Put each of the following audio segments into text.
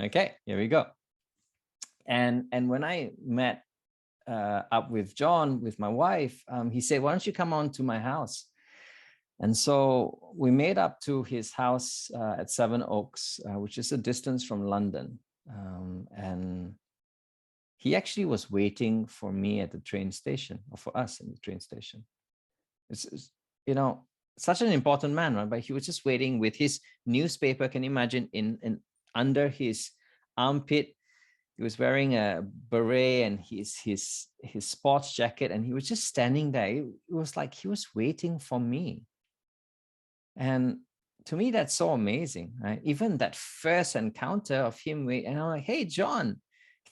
Okay, here we go. And when I met up with John, with my wife, he said, why don't you come on to my house? And so we made up to his house at Seven Oaks, which is a distance from London. And he actually was waiting for me at the train station, or for us in the train station. It's you know, such an important man, right? But he was just waiting with his newspaper. Can you imagine, in under his armpit? He was wearing a beret and his sports jacket, and he was just standing there. It was like he was waiting for me. And to me, that's so amazing, right? Even that first encounter of him, and I'm like, hey, John,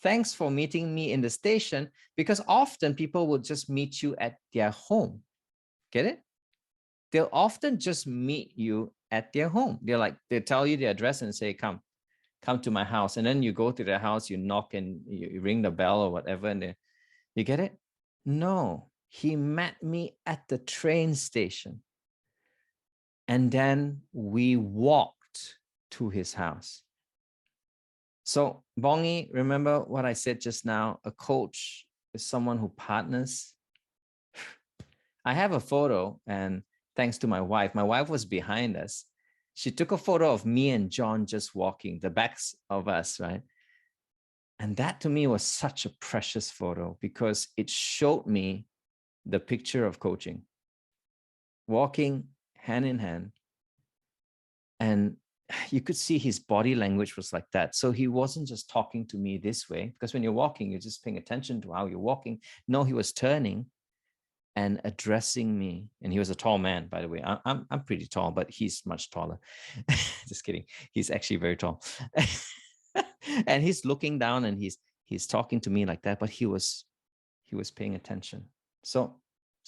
thanks for meeting me in the station, because often people will just meet you at their home. Get it? They'll often just meet you at their home. They tell you the address and say, come to my house. And then you go to their house, you knock and you ring the bell or whatever. And you get it? No, he met me at the train station. And then we walked to his house. So Bongi, remember what I said just now? A coach is someone who partners. I have a photo, and thanks to my wife was behind us. She took a photo of me and John just walking, the backs of us, right? And that to me was such a precious photo, because it showed me the picture of coaching, walking hand in hand. And you could see his body language was like that. So he wasn't just talking to me this way, because when you're walking, you're just paying attention to how you're walking. No, he was turning and addressing me. And he was a tall man, by the way. I'm pretty tall, but he's much taller. Just kidding. He's actually very tall. And he's looking down and he's talking to me like that, but he was paying attention. So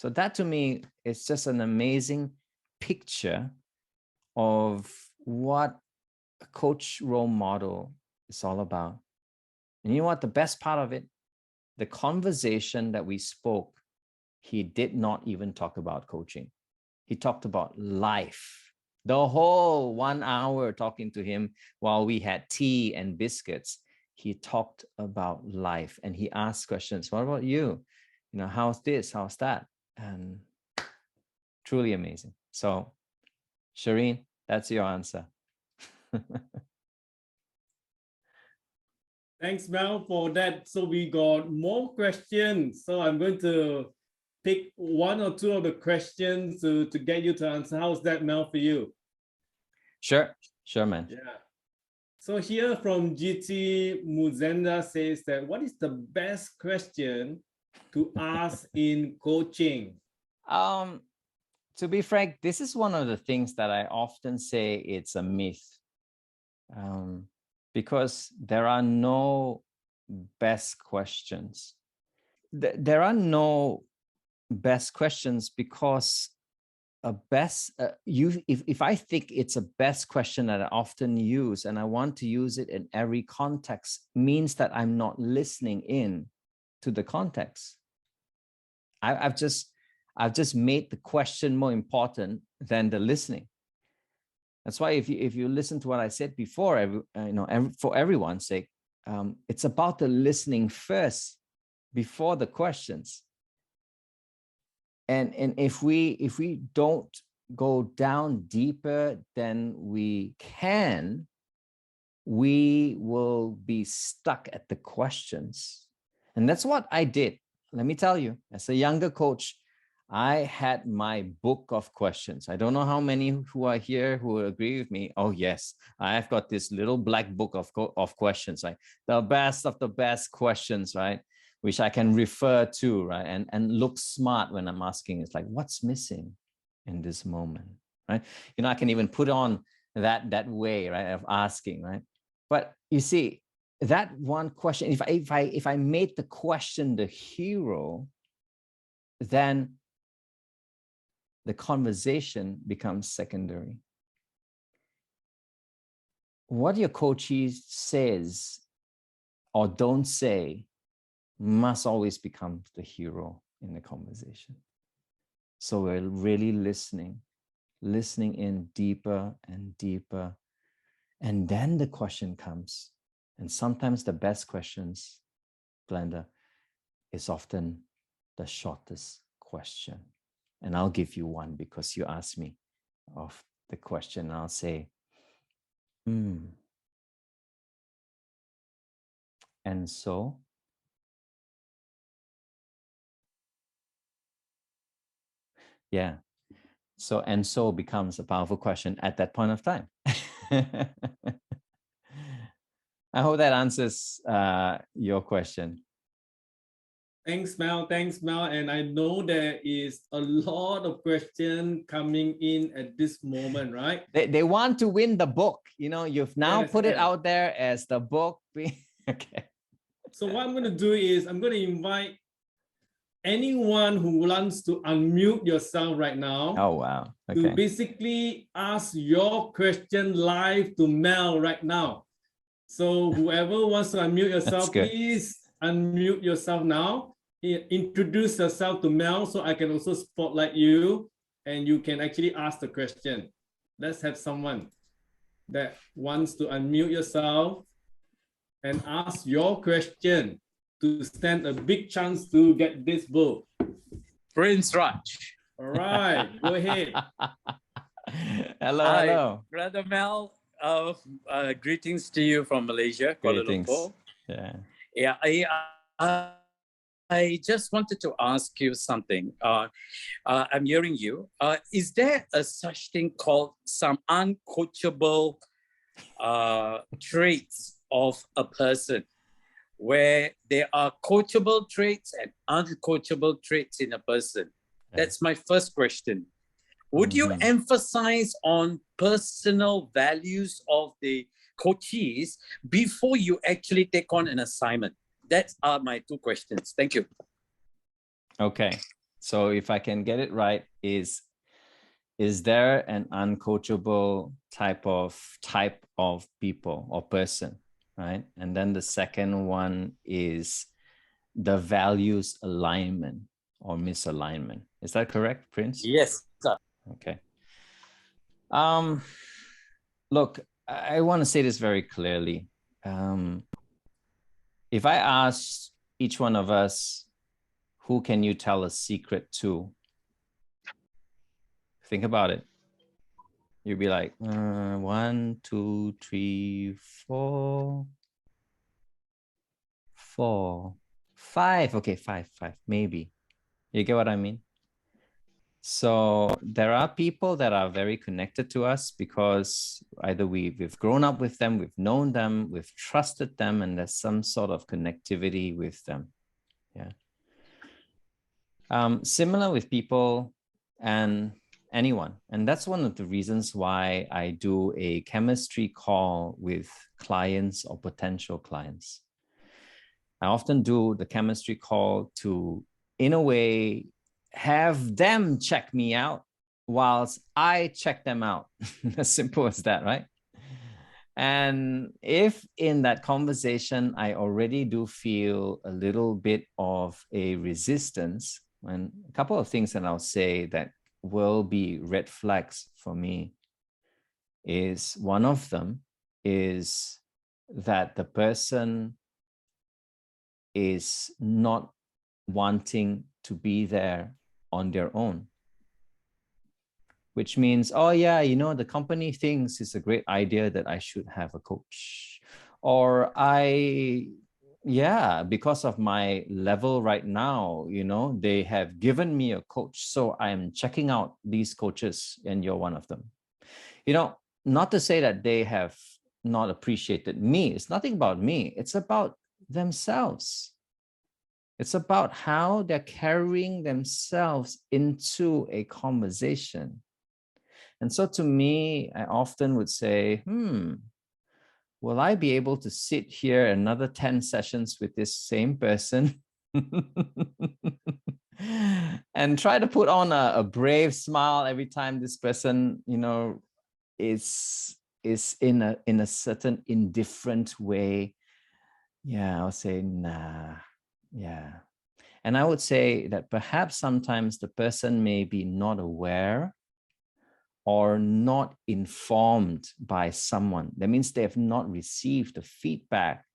that to me is just an amazing picture of what a coach role model is all about. And you know what? The best part of it, the conversation that we spoke, he did not even talk about coaching. He talked about life. The whole 1 hour talking to him while we had tea and biscuits, he talked about life and he asked questions. What about you? You know, how's this? How's that? And truly amazing. So, Shireen, that's your answer. Thanks, Mel, for that. So we got more questions. So I'm going to pick one or two of the questions to get you to answer. How's that, Mel, for you? Sure, man. Yeah. So here from GT Muzenda says that, what is the best question to ask in coaching? To be frank, this is one of the things that I often say it's a myth. Because there are no best questions. There are no best questions because if I think it's a best question that I often use and I want to use it in every context, means that I'm not listening in to the context. I've just made the question more important than the listening. That's why if you listen to what I said before, for everyone's sake, it's about the listening first before the questions. And if we don't go down deeper than we can, we will be stuck at the questions. And that's what I did. Let me tell you, as a younger coach, I had my book of questions. I don't know how many who are here who will agree with me. Oh, yes, I've got this little black book of questions, right? The best of the best questions, right? Which I can refer to, right? And look smart when I'm asking. It's like, what's missing in this moment, right? You know, I can even put on that way, right, of asking, right? But you see, that one question, if I made the question the hero, then the conversation becomes secondary. What your coachee says or don't say must always become the hero in the conversation. So we're really listening in deeper and deeper. And then the question comes, And sometimes the best questions, Glenda, is often the shortest question. And I'll give you one because you asked me of the question. I'll say, and so? Yeah. So, and so becomes a powerful question at that point of time. I hope that answers your question. Thanks, Mel. Thanks, Mel. And I know there is a lot of questions coming in at this moment, right? They want to win the book. You know, you've now put it out there as the book. Okay. So what I'm going to do is I'm going to invite anyone who wants to unmute yourself right now. Oh, wow. Okay. To basically ask your question live to Mel right now. So whoever wants to unmute yourself, please unmute yourself now. Introduce yourself to Mel so I can also spotlight you and you can actually ask the question. Let's have someone that wants to unmute yourself and ask your question to stand a big chance to get this book. Prince Raj. All right, go ahead. Hello, Hi, hello. Brother Mel. Greetings to you from Malaysia, Kuala Lumpur. Yeah. I just wanted to ask you something. I'm hearing you. Is there a such thing called some uncoachable traits of a person, where there are coachable traits and uncoachable traits in a person? That's my first question. Would you emphasize on personal values of the coachees before you actually take on an assignment? That are my two questions. Thank you. Okay. So if I can get it right, is there an uncoachable type of people or person, right? And then the second one is the values alignment or misalignment. Is that correct, Prince? Yes, sir. Okay. Look, I want to say this very clearly. If I ask each one of us, who can you tell a secret to? Think about it. You'd be like, 1, 2, 3, 4, 5. Okay, 5, maybe. You get what I mean? So there are people that are very connected to us because either we've grown up with them, we've known them, we've trusted them, and there's some sort of connectivity with them. Yeah. Similar with people and anyone. And that's one of the reasons why I do a chemistry call with clients or potential clients. I often do the chemistry call to, in a way, have them check me out whilst I check them out. As simple as that, right? And if in that conversation, I already do feel a little bit of a resistance, and a couple of things that I'll say that will be red flags for me is, one of them is that the person is not wanting to be there on their own, which means, oh yeah, you know, the company thinks it's a great idea that I should have a coach, or because of my level right now, you know, they have given me a coach, so I'm checking out these coaches and you're one of them. You know, not to say that they have not appreciated me. It's nothing about me. It's about themselves. It's about how they're carrying themselves into a conversation. And so to me, I often would say, will I be able to sit here another 10 sessions with this same person and try to put on a brave smile every time this person, you know, is in a certain indifferent way? Yeah, I'll say, nah. Yeah. And I would say that perhaps sometimes the person may be not aware or not informed by someone. That means they have not received the feedback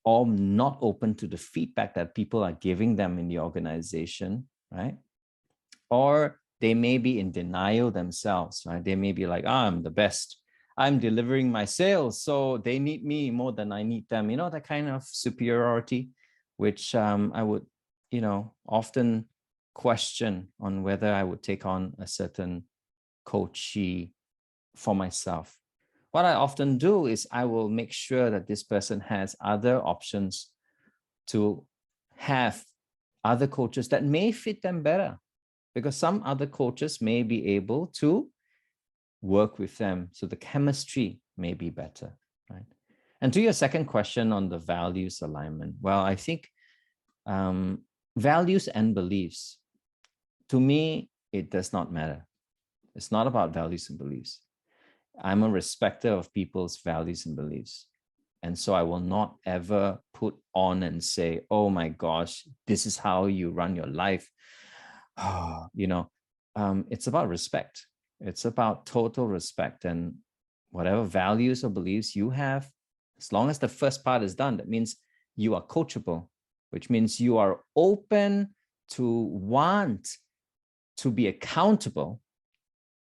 or not open to the feedback that people are giving them in the organization, right? Or they may be in denial themselves, right? They may be like, I'm the best. I'm delivering my sales, so they need me more than I need them. You know, that kind of superiority, which I would, you know, often question on whether I would take on a certain coachee for myself. What I often do is I will make sure that this person has other options to have other coaches that may fit them better, because some other coaches may be able to work with them, so the chemistry may be better, right? And to your second question on the values alignment, well, I think values and beliefs, to me, it does not matter. It's not about values and beliefs. I'm a respecter of people's values and beliefs. And so I will not ever put on and say, oh my gosh, this is how you run your life. You know, it's about respect. It's about total respect, and whatever values or beliefs you have, as long as the first part is done, that means you are coachable, which means you are open to want to be accountable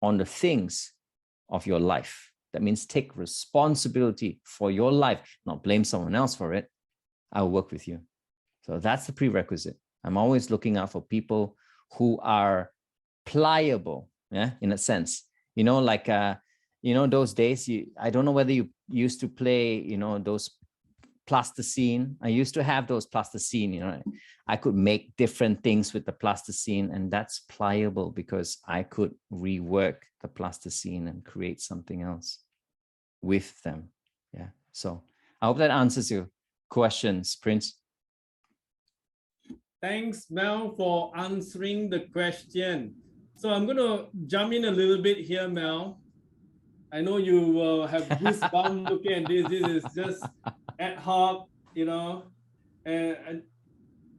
on the things of your life. That means take responsibility for your life, not blame someone else for it. I'll work with you. So that's the prerequisite. I'm always looking out for people who are pliable, yeah, in a sense. You know, like, you know, those days, I don't know whether you used to play, you know, those plasticine. I used to have those plasticine, you know, I could make different things with the plasticine, and that's pliable because I could rework the plasticine and create something else with them. Yeah. So I hope that answers your questions, Prince. Thanks, Mel, for answering the question. So I'm going to jump in a little bit here, Mel. I know you have goosebumps looking at this. This is just ad hoc, you know. And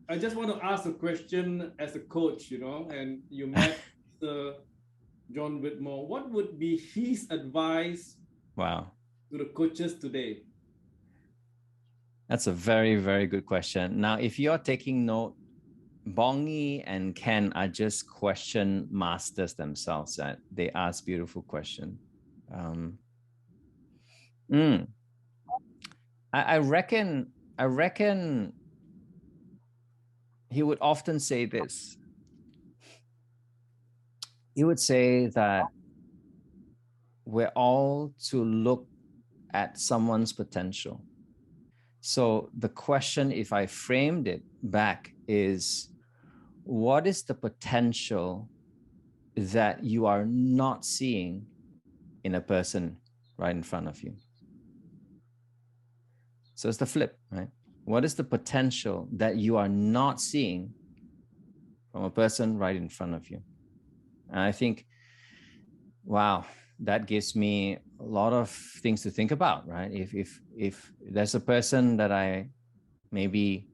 I just want to ask a question as a coach, you know, and you met John Whitmore. What would be his advice to the coaches today? That's a very, very good question. Now, if you're taking note, Bongi and Ken are just question masters themselves. They ask beautiful questions. I reckon he would often say this. He would say that we're all to look at someone's potential. So the question, if I framed it back, is what is the potential that you are not seeing in a person right in front of you? So it's the flip, right? What is the potential that you are not seeing from a person right in front of you? And I think, wow, that gives me a lot of things to think about, right? If there's a person that I maybe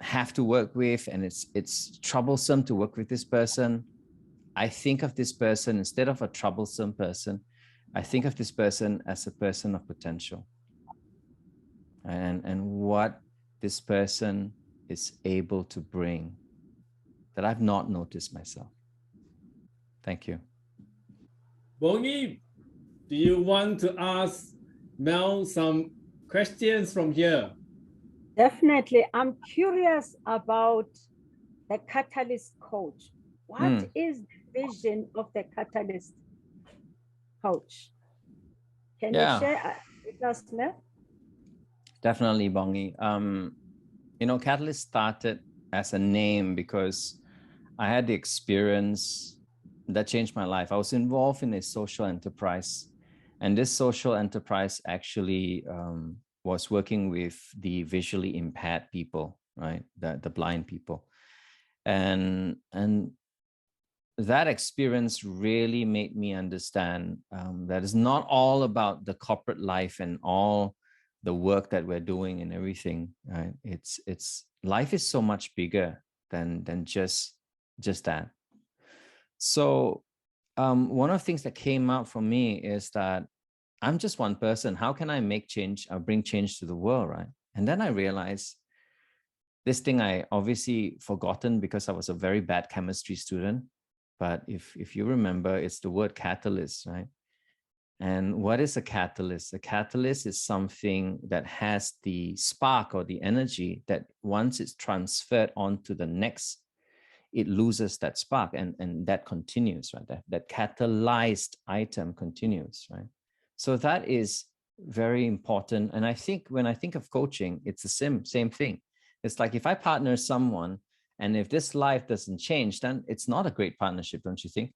have to work with and it's troublesome to work with this person, I think of this person, instead of a troublesome person, I think of this person as a person of potential, and what this person is able to bring that I've not noticed myself. Thank you. Bongi, do you want to ask Mel some questions from here? Definitely. I'm curious about the catalyst coach. What is the vision of the catalyst coach? Can you share with us, Mel? Definitely, Bongi. You know, Catalyst started as a name because I had the experience that changed my life. I was involved in a social enterprise, and this social enterprise actually was working with the visually impaired people, right? The blind people. And that experience really made me understand that it's not all about the corporate life and all the work that we're doing and everything, right? It's life is so much bigger than just that. So one of the things that came out for me is that I'm just one person. How can I make change or bring change to the world, right? And then I realized this thing I obviously forgotten because I was a very bad chemistry student. But if you remember, it's the word catalyst, right? And what is a catalyst? A catalyst is something that has the spark or the energy that once it's transferred onto the next, it loses that spark and that continues, right? That catalyzed item continues, right? So that is very important. And I think when I think of coaching, it's the same thing. It's like if I partner someone and if this life doesn't change, then it's not a great partnership, don't you think?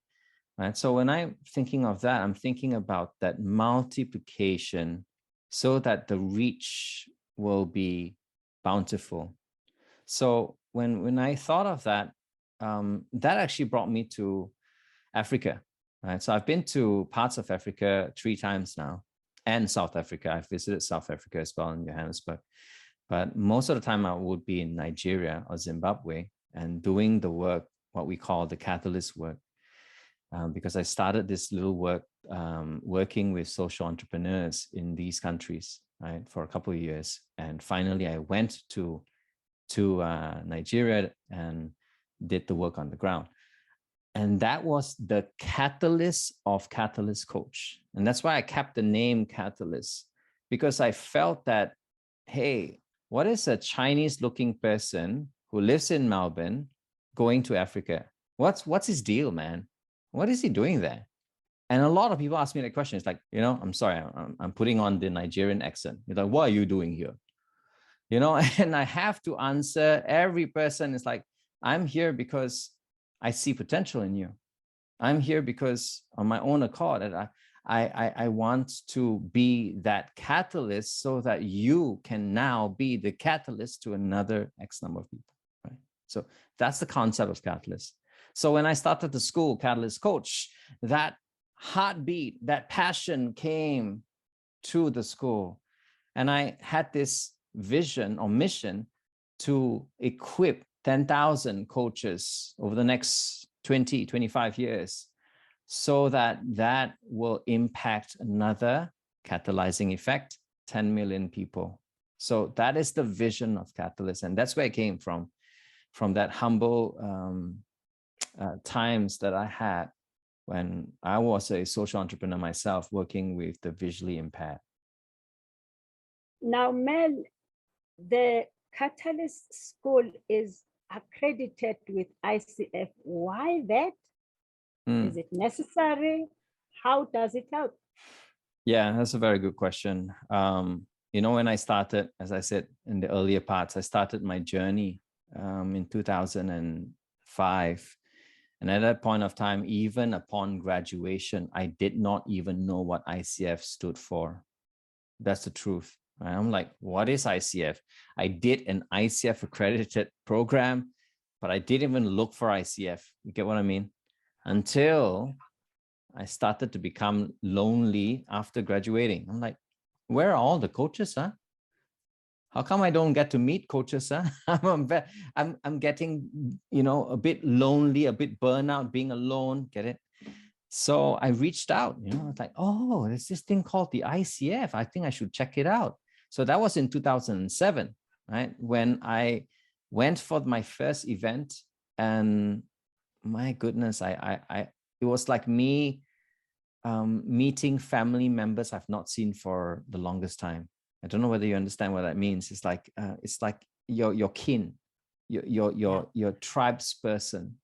Right. So when I'm thinking of that, I'm thinking about that multiplication so that the reach will be bountiful. So when I thought of that, that actually brought me to Africa. Right. So I've been to parts of Africa 3 times now, and South Africa. I've visited South Africa as well in Johannesburg. But most of the time I would be in Nigeria or Zimbabwe and doing the work, what we call the catalyst work. Because I started this little work working with social entrepreneurs in these countries, right, for a couple of years. And finally, I went to Nigeria and did the work on the ground. And that was the catalyst of Catalyst Coach. And that's why I kept the name Catalyst, because I felt that, hey, what is a Chinese-looking person who lives in Melbourne going to Africa? What's his deal, man? What is he doing there? And a lot of people ask me that question. It's like, I'm sorry, I'm putting on the Nigerian accent. It's like, what are you doing here? And I have to answer every person. It's like, I'm here because I see potential in you. I'm here because on my own accord, that I want to be that catalyst so that you can now be the catalyst to another X number of people, right? So that's the concept of catalyst. So when I started the school, Catalyst Coach, that heartbeat, that passion came to the school. And I had this vision or mission to equip 10,000 coaches over the next 20, 25 years so that that will impact another catalyzing effect, 10 million people. So that is the vision of Catalyst. And that's where it came from that humble times that I had when I was a social entrepreneur myself, working with the visually impaired. Now, Mel, the Catalyst School is accredited with ICF. Why that? Is it necessary? How does it help? Yeah, that's a very good question. When I started, as I said in the earlier parts, I started my journey in 2005. And at that point of time, even upon graduation, I did not even know what ICF stood for. That's the truth. Right? I'm like, what is ICF? I did an ICF accredited program, but I didn't even look for ICF. You get what I mean? Until I started to become lonely after graduating. I'm like, where are all the coaches, huh? How come I don't get to meet coaches, huh? I'm getting, a bit lonely, a bit burnout, being alone, get it? So I reached out, it's like, oh, there's this thing called the ICF. I think I should check it out. So that was in 2007, right? When I went for my first event, and my goodness, it was like me meeting family members I've not seen for the longest time. I don't know whether you understand what that means. It's like your kin, your tribe's person,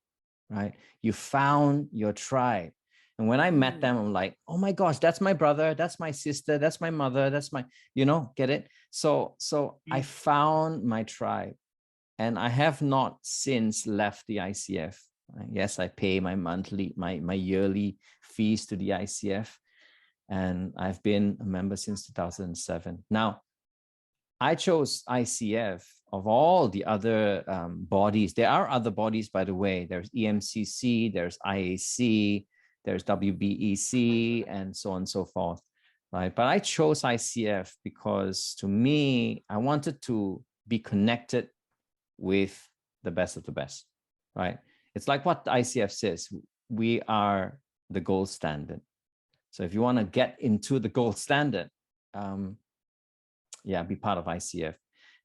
right? You found your tribe. And when I met them, I'm like, oh my gosh, that's my brother, that's my sister, that's my mother, that's my, get it? So I found my tribe, and I have not since left the ICF. Yes, I pay my yearly fees to the ICF, and I've been a member since 2007. Now, I chose ICF of all the other bodies. There are other bodies, by the way. There's EMCC, there's IAC, there's WBEC, and so on and so forth, right? But I chose ICF because, to me, I wanted to be connected with the best of the best, right? It's like what the ICF says, we are the gold standard. So if you want to get into the gold standard, yeah, be part of ICF.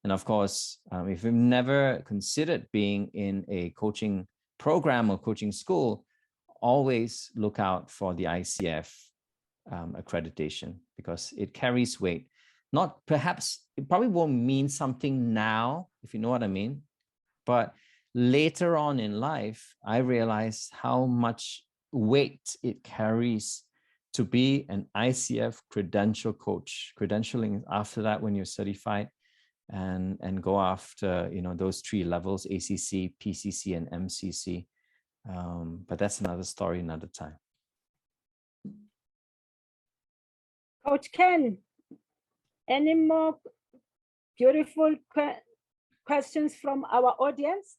And of course, if you've never considered being in a coaching program or coaching school, always look out for the ICF accreditation, because it carries weight. Not perhaps, it probably won't mean something now, if you know what I mean, but later on in life, I realized how much weight it carries to be an ICF credential coach. Credentialing after that, when you're certified, and go after, you know, those 3 levels: ACC, PCC, and MCC. But that's another story, another time. Coach Ken, any more beautiful questions from our audience?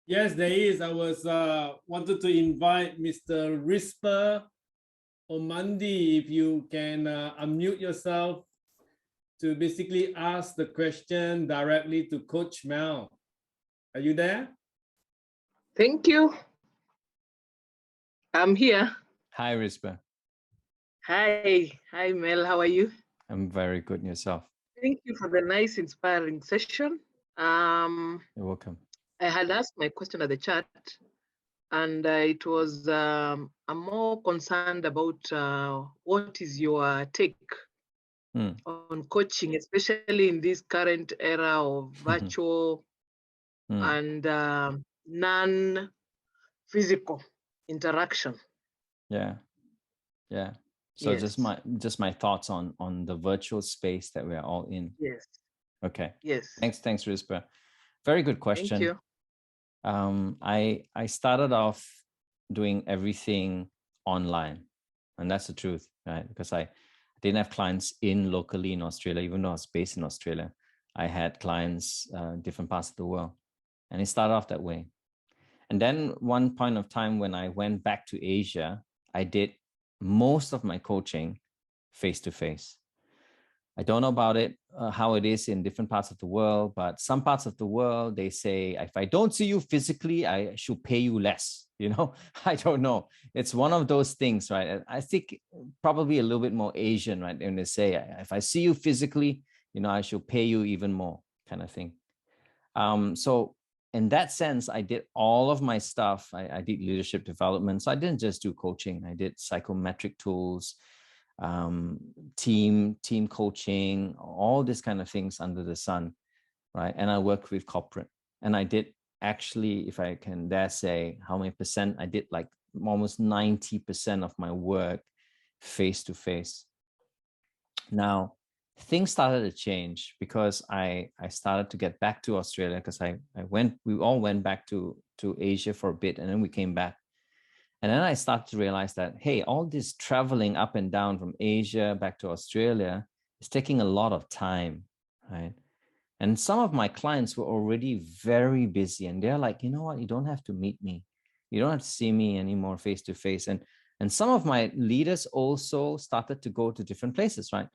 Yes, there is. I was wanted to invite Mr. 𝒉𝒂𝒅𝒐𝒂𝒕, if you can unmute yourself to basically ask the question directly to Coach Mel. Are you there? Thank you. I'm here. Hi, Rizba. Hi. Hi, Mel. How are you? I'm very good. And yourself? Thank you for the nice, inspiring session. You're welcome. I had asked my question at the chat, and it was, I'm more concerned about what is your take on coaching, especially in this current era of virtual and non-physical interaction. Yeah. So yes. just my thoughts on the virtual space that we are all in. Yes. Okay. Yes. Thanks, Rizba. Very good question. Thank you. I started off doing everything online, and that's the truth, right? Because I didn't have clients locally in Australia, even though I was based in Australia. I had clients different parts of the world, and it started off that way. And then one point of time when I went back to Asia, I did most of my coaching face-to-face. I don't know about it, how it is in different parts of the world, but some parts of the world, they say, if I don't see you physically, I should pay you less. You know, I don't know. It's one of those things, right? I think probably a little bit more Asian, right? When they say, if I see you physically, you know, I should pay you even more, kind of thing. So in that sense, I did all of my stuff. I did leadership development. So I didn't just do coaching. I did psychometric tools, team coaching, all these kind of things under the sun, right? And I worked with corporate, and I did actually, if I can dare say how many percent, I did like almost 90% of my work face-to-face. Now, things started to change because I started to get back to Australia, because we all went back to Asia for a bit, and then we came back. And then I started to realize that, hey, all this traveling up and down from Asia back to Australia is taking a lot of time, right? And some of my clients were already very busy, and they're like, you know what, you don't have to meet me. You don't have to see me anymore face-to-face. And some of my leaders also started to go to different places, right?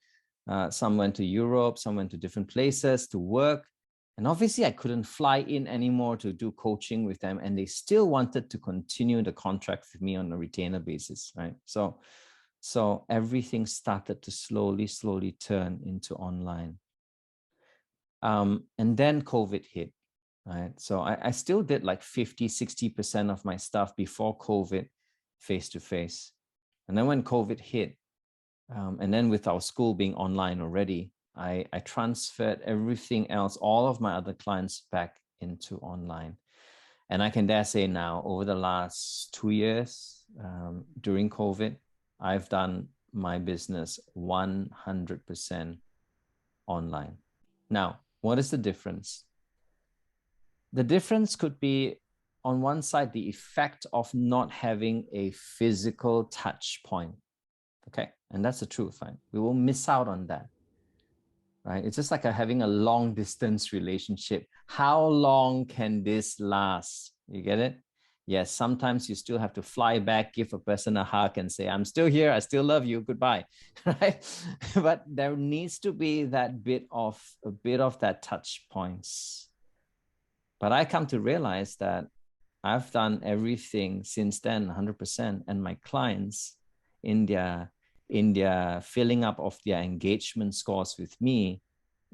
Some went to Europe, some went to different places to work. And obviously I couldn't fly in anymore to do coaching with them. And they still wanted to continue the contract with me on a retainer basis, right? So everything started to slowly turn into online. And then COVID hit, right? So I still did like 50-60% of my stuff before COVID face-to-face. And then when COVID hit, and then with our school being online already, I transferred everything else, all of my other clients, back into online. And I can dare say now, over the last 2 years, during COVID, I've done my business 100% online. Now, what is the difference? The difference could be, on one side, the effect of not having a physical touch point. Okay, and that's the truth, right? We will miss out on that, right? It's just like having a long distance relationship. How long can this last? You get it? Yes, sometimes you still have to fly back, give a person a hug and say, I'm still here, I still love you, goodbye, right? But there needs to be that bit of that touch points. But I come to realize that I've done everything since then, 100%. And my clients in their filling up of their engagement scores with me,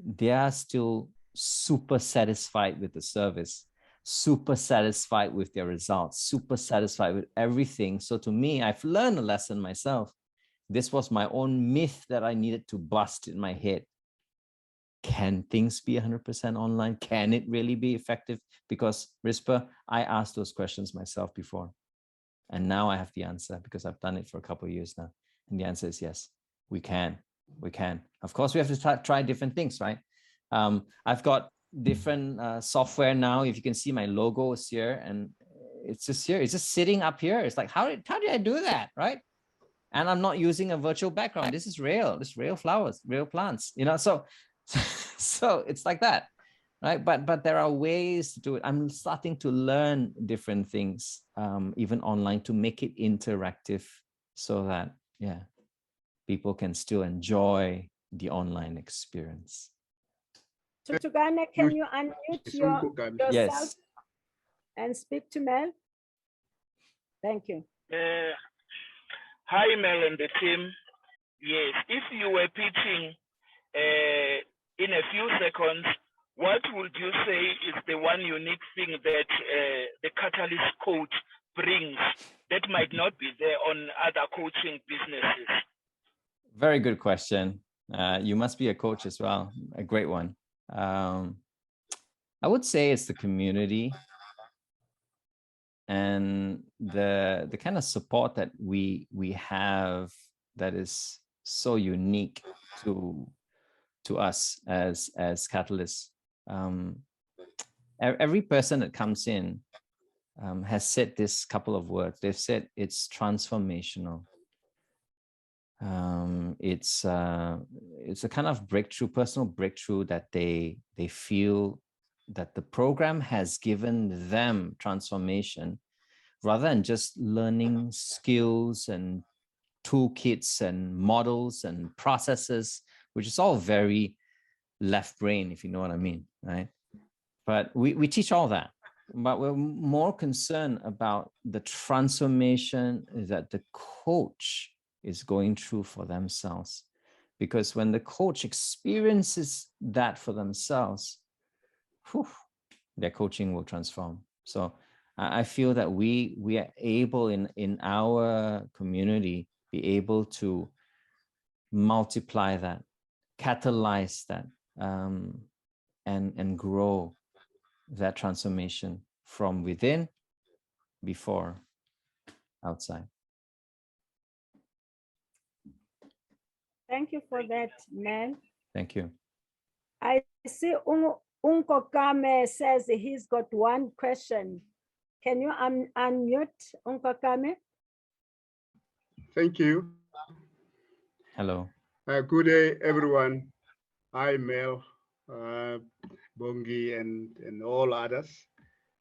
they are still super satisfied with the service, super satisfied with their results, super satisfied with everything. So to me, I've learned a lesson myself. This was my own myth that I needed to bust in my head. Can things be 100% online? Can it really be effective? Because 𝒉𝒏, I asked those questions myself before. And now I have the answer because I've done it for a couple of years now. And the answer is yes, we can. We can. Of course, we have to try different things, right? I've got different software now. If you can see my logo is here, and it's just here. It's just sitting up here. It's like, how did I do that, right? And I'm not using a virtual background. This is real. This is real flowers, real plants. You know, so it's like that, right? But there are ways to do it. I'm starting to learn different things, even online, to make it interactive, so that people can still enjoy the online experience. 𝒂𝒂𝒂𝒂𝒂, can you unmute yourself Yes. and speak to Mel? Thank you. Hi, Mel and the team. Yes, if you were pitching in a few seconds, what would you say is the one unique thing that the Catalyst coach brings that might not be there on other coaching businesses? Very good question. You must be a coach as well. A great one. I would say it's the community and the kind of support that we have that is so unique to us as catalysts. Every person that comes in has said this couple of words. They've said it's transformational. It's a kind of breakthrough, personal breakthrough, that they feel that the program has given them transformation, rather than just learning skills and toolkits and models and processes, which is all very left brain, if you know what I mean, right? But we teach all that, but we're more concerned about the transformation that the coach is going through for themselves. Because when the coach experiences that for themselves, their coaching will transform. So I feel that we are able in our community be able to multiply that, catalyze that, and grow that transformation from within before outside. Thank you for that, Mel. Thank you. I see 𝒂𝒂𝒂𝒂𝒂 says he's got one question. Can you unmute 𝒂𝒂𝒂𝒂𝒂? Thank you. Hello. Good day, everyone. Hi, Mel, Bongi, and all others.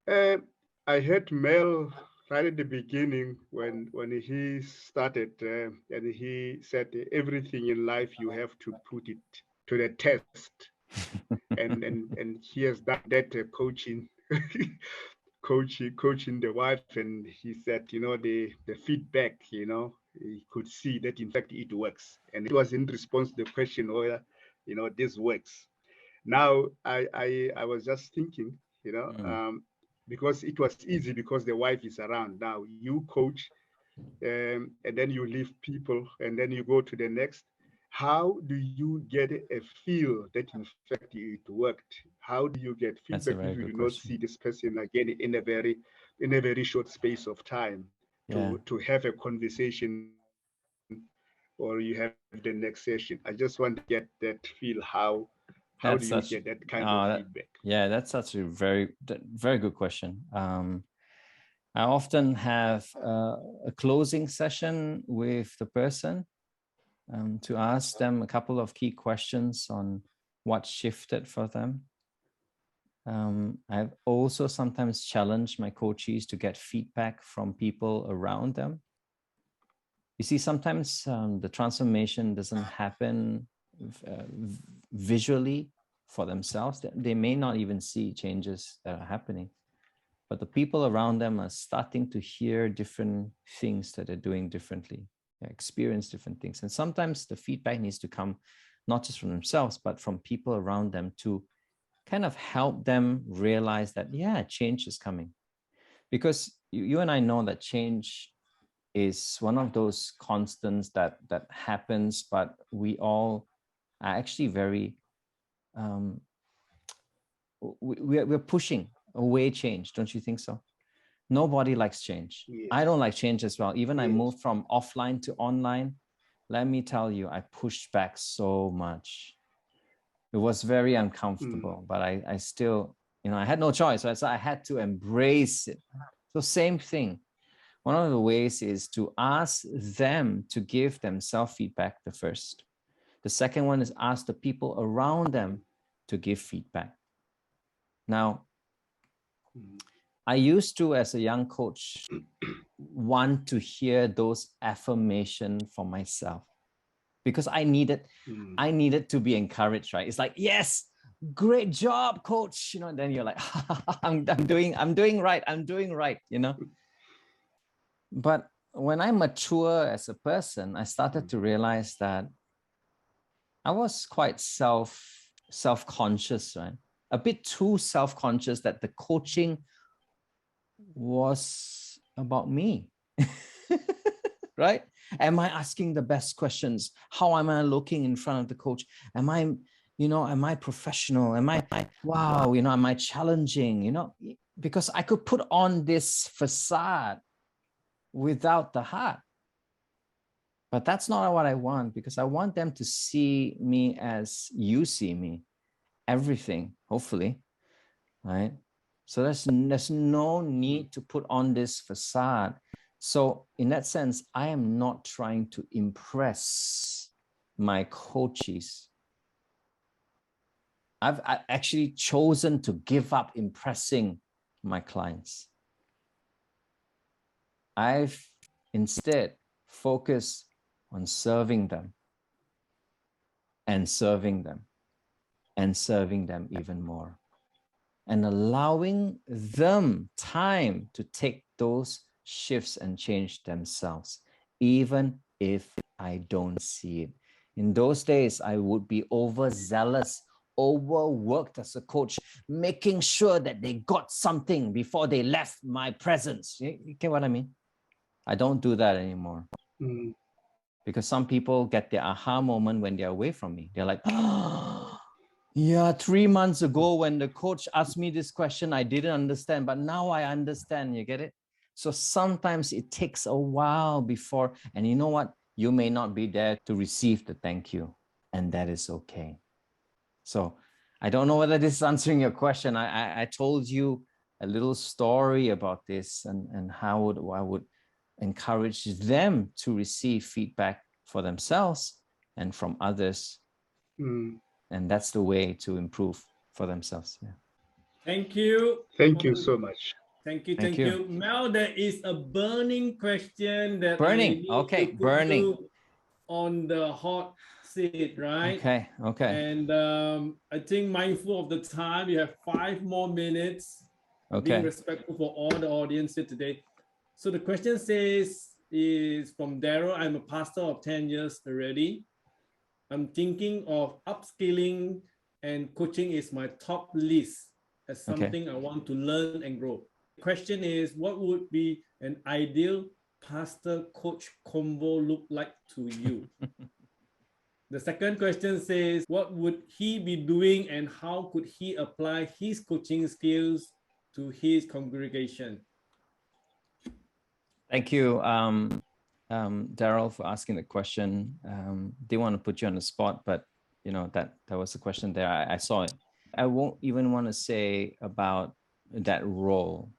I heard Mel right at the beginning when he started, and he said everything in life you have to put it to the test, and he has done that coaching. coaching the wife, and he said, you know, the feedback, you know, he could see that in fact it works, and it was in response to the question whether, you know, this works. Now I was just thinking, you know, because it was easy because the wife is around. Now you coach, and then you leave people, and then you go to the next. How do you get a feel that in fact it worked? How do you get feedback if you do not see this person again in a very short space of time to have a conversation, or you have the next session? I just want to get that feel. How do you get that kind of feedback? Yeah, that's such a very good question. I often have a closing session with the person, to ask them a couple of key questions on what shifted for them. I've also sometimes challenged my coachees to get feedback from people around them. You see, sometimes the transformation doesn't happen visually for themselves. They may not even see changes that are happening. but the people around them are starting to hear different things that they're doing differently, experience different things. And sometimes the feedback needs to come not just from themselves, but from people around them to kind of help them realize that, yeah, change is coming. Because you and I know that change is one of those constants that happens, but we all are actually very, we're pushing away change. Don't you think so? Nobody likes change. Yes. I don't like change as well. Even I Yes. moved from offline to online. Let me tell you, I pushed back so much. It was very uncomfortable, but I still, I had no choice. Right? So I had to embrace it. So same thing. One of the ways is to ask them to give themselves feedback the first. The second one is ask the people around them to give feedback. Now, I used to, as a young coach, want to hear those affirmations for myself because I needed to be encouraged, right? It's like, yes, great job, coach. And then you're like, I'm doing right, But when I mature as a person, I started to realize that I was quite self-conscious, right? A bit too self-conscious that the coaching was about me, right? Am I asking the best questions? How am I looking in front of the coach? Am I professional? Am I challenging? Because I could put on this facade without the heart. But that's not what I want, because I want them to see me as you see me, everything, hopefully, right? So there's no need to put on this facade. So in that sense, I am not trying to impress my coaches. I've actually chosen to give up impressing my clients. I've instead focused on serving them and serving them and serving them even more, and allowing them time to take those shifts and change themselves, even if I don't see it. In those days, I would be overzealous, overworked as a coach, making sure that they got something before they left my presence. You get what I mean? I don't do that anymore. Because some people get their aha moment when they're away from me. They're like, oh, yeah, 3 months ago when the coach asked me this question, I didn't understand, but now I understand. You get it? So sometimes it takes a while before, and you know what? You may not be there to receive the thank you, and that is okay. So I don't know whether this is answering your question. I told you a little story about this and how I would encourage them to receive feedback for themselves and from others. And that's the way to improve for themselves. Yeah. Thank you. Thank you so much. Thank you. Mel, there is a burning question that I need to put you on the hot seat, right? Okay. And I think mindful of the time, you have 5 more minutes. Being respectful for all the audience here today. So the question is from Daryl. I'm a pastor of 10 years already. I'm thinking of upskilling, and coaching is my top list as something I want to learn and grow. The question is, what would be an ideal pastor-coach combo look like to you? The second question says, what would he be doing and how could he apply his coaching skills to his congregation? Thank you, Daryl, for asking the question. Didn't want to put you on the spot, but that was the question there. I saw it. I won't even want to say about that role.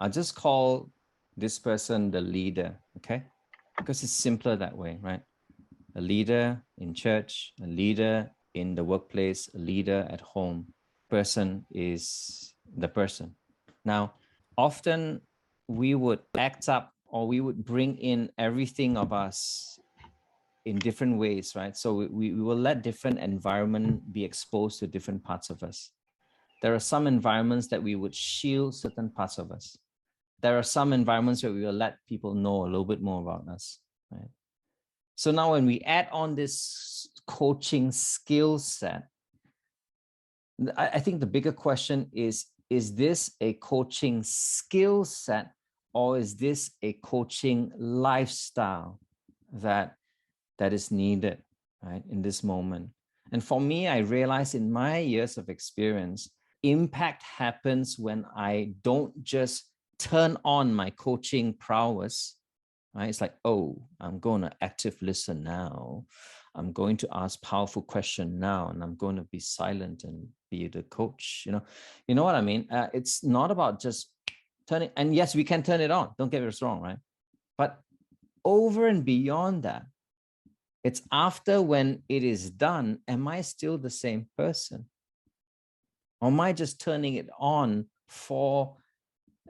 I'll just call this person the leader, okay? Because it's simpler that way, right? A leader in church, a leader in the workplace, a leader at home. Person is the person. Now, often we would act up, or we would bring in everything of us in different ways, right? So we will let different environment be exposed to different parts of us. There are some environments that we would shield certain parts of us. There are some environments where we will let people know a little bit more about us, right? So now when we add on this coaching skill set, I think the bigger question is this a coaching skill set, or is this a coaching lifestyle that is needed, right, in this moment? And for me, I realized in my years of experience, impact happens when I don't just turn on my coaching prowess, right? It's like, oh, I'm going to active listen now. I'm going to ask powerful question now, and I'm going to be silent and be the coach. You know what I mean? It's not about just turning, and yes, we can turn it on. Don't get us wrong, right? But over and beyond that, it's after when it is done, am I still the same person? Or am I just turning it on for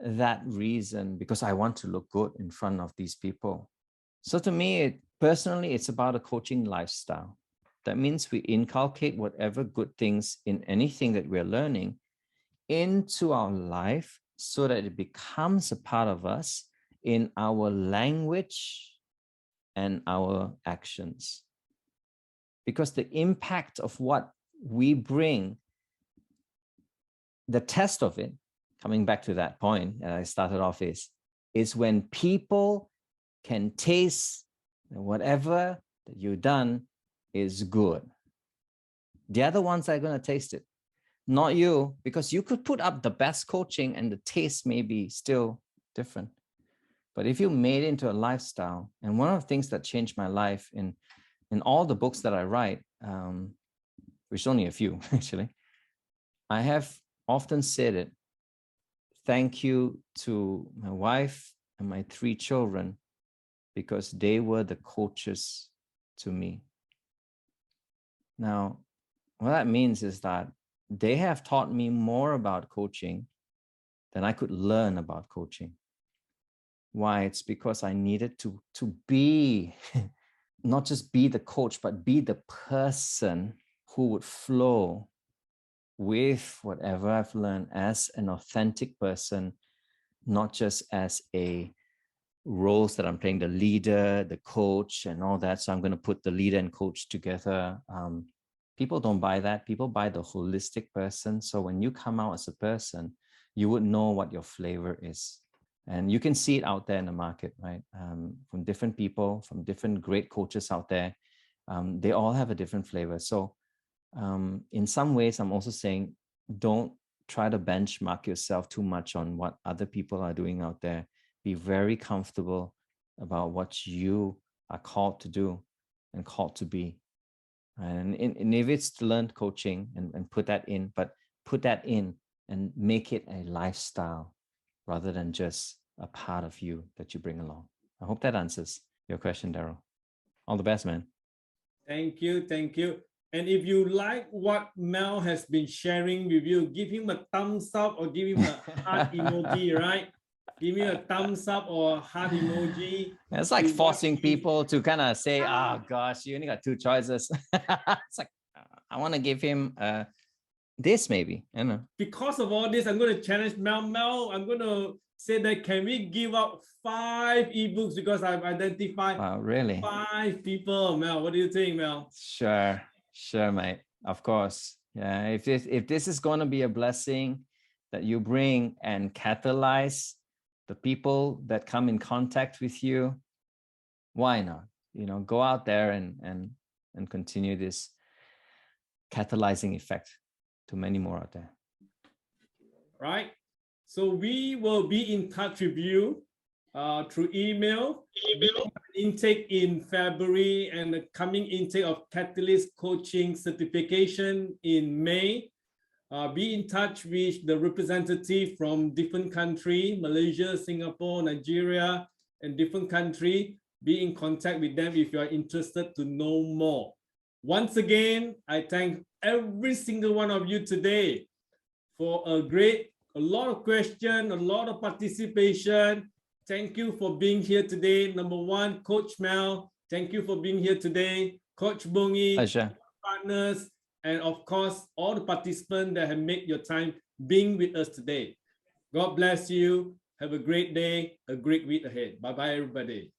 that reason because I want to look good in front of these people? So to me, personally, it's about a coaching lifestyle. That means we inculcate whatever good things in anything that we're learning into our life so that it becomes a part of us in our language and our actions. Because the impact of what we bring, the test of it, coming back to that point that I started off is when people can taste whatever that you've done is good. The other ones are going to taste it, not you, because you could put up the best coaching and the taste may be still different. But if you made it into a lifestyle, and one of the things that changed my life in all the books that I write, which is only a few actually, I have often said it, thank you to my wife and my 3 children, because they were the coaches to me. Now, what that means is that they have taught me more about coaching than I could learn about coaching. Why? It's because I needed to be, not just be the coach, but be the person who would flow with whatever I've learned as an authentic person, not just as a roles that I'm playing, the leader, the coach, and all that. So I'm going to put the leader and coach together. People don't buy that. People buy the holistic person. So when you come out as a person, you would know what your flavor is. And you can see it out there in the market, right? From different people, from different great coaches out there. They all have a different flavor. So in some ways, I'm also saying, don't try to benchmark yourself too much on what other people are doing out there. Be very comfortable about what you are called to do and called to be. And if it's to learn coaching and put that in, but put that in and make it a lifestyle rather than just a part of you that you bring along. I hope that answers your question, Daryl. All the best, man. Thank you. Thank you. And if you like what Mel has been sharing with you, give him a thumbs up or give him a heart emoji, right? Give me a thumbs up or a heart emoji. It's like forcing people to kind of say, oh gosh, you only got 2 choices. It's like, I want to give him this maybe. I don't know. Because of all this, I'm going to challenge Mel. Mel, I'm going to say that can we give out 5 ebooks because I've identified really 5 people. Mel, what do you think, Mel? Sure, mate. Of course. Yeah. If this is going to be a blessing that you bring and catalyze the people that come in contact with you, why not? Go out there and continue this catalyzing effect to many more out there. Right. So we will be in touch with you through email. Intake in February and the coming intake of Catalyst Coaching Certification in May. Be in touch with the representative from different countries, Malaysia, Singapore, Nigeria, and different countries. Be in contact with them if you are interested to know more. Once again, I thank every single one of you today for a lot of questions, a lot of participation. Thank you for being here today. Number 1, Coach Mel, thank you for being here today. Coach Bongi, pleasure. Partners, and of course, all the participants that have made your time being with us today. God bless you. Have a great day, a great week ahead. Bye-bye, everybody.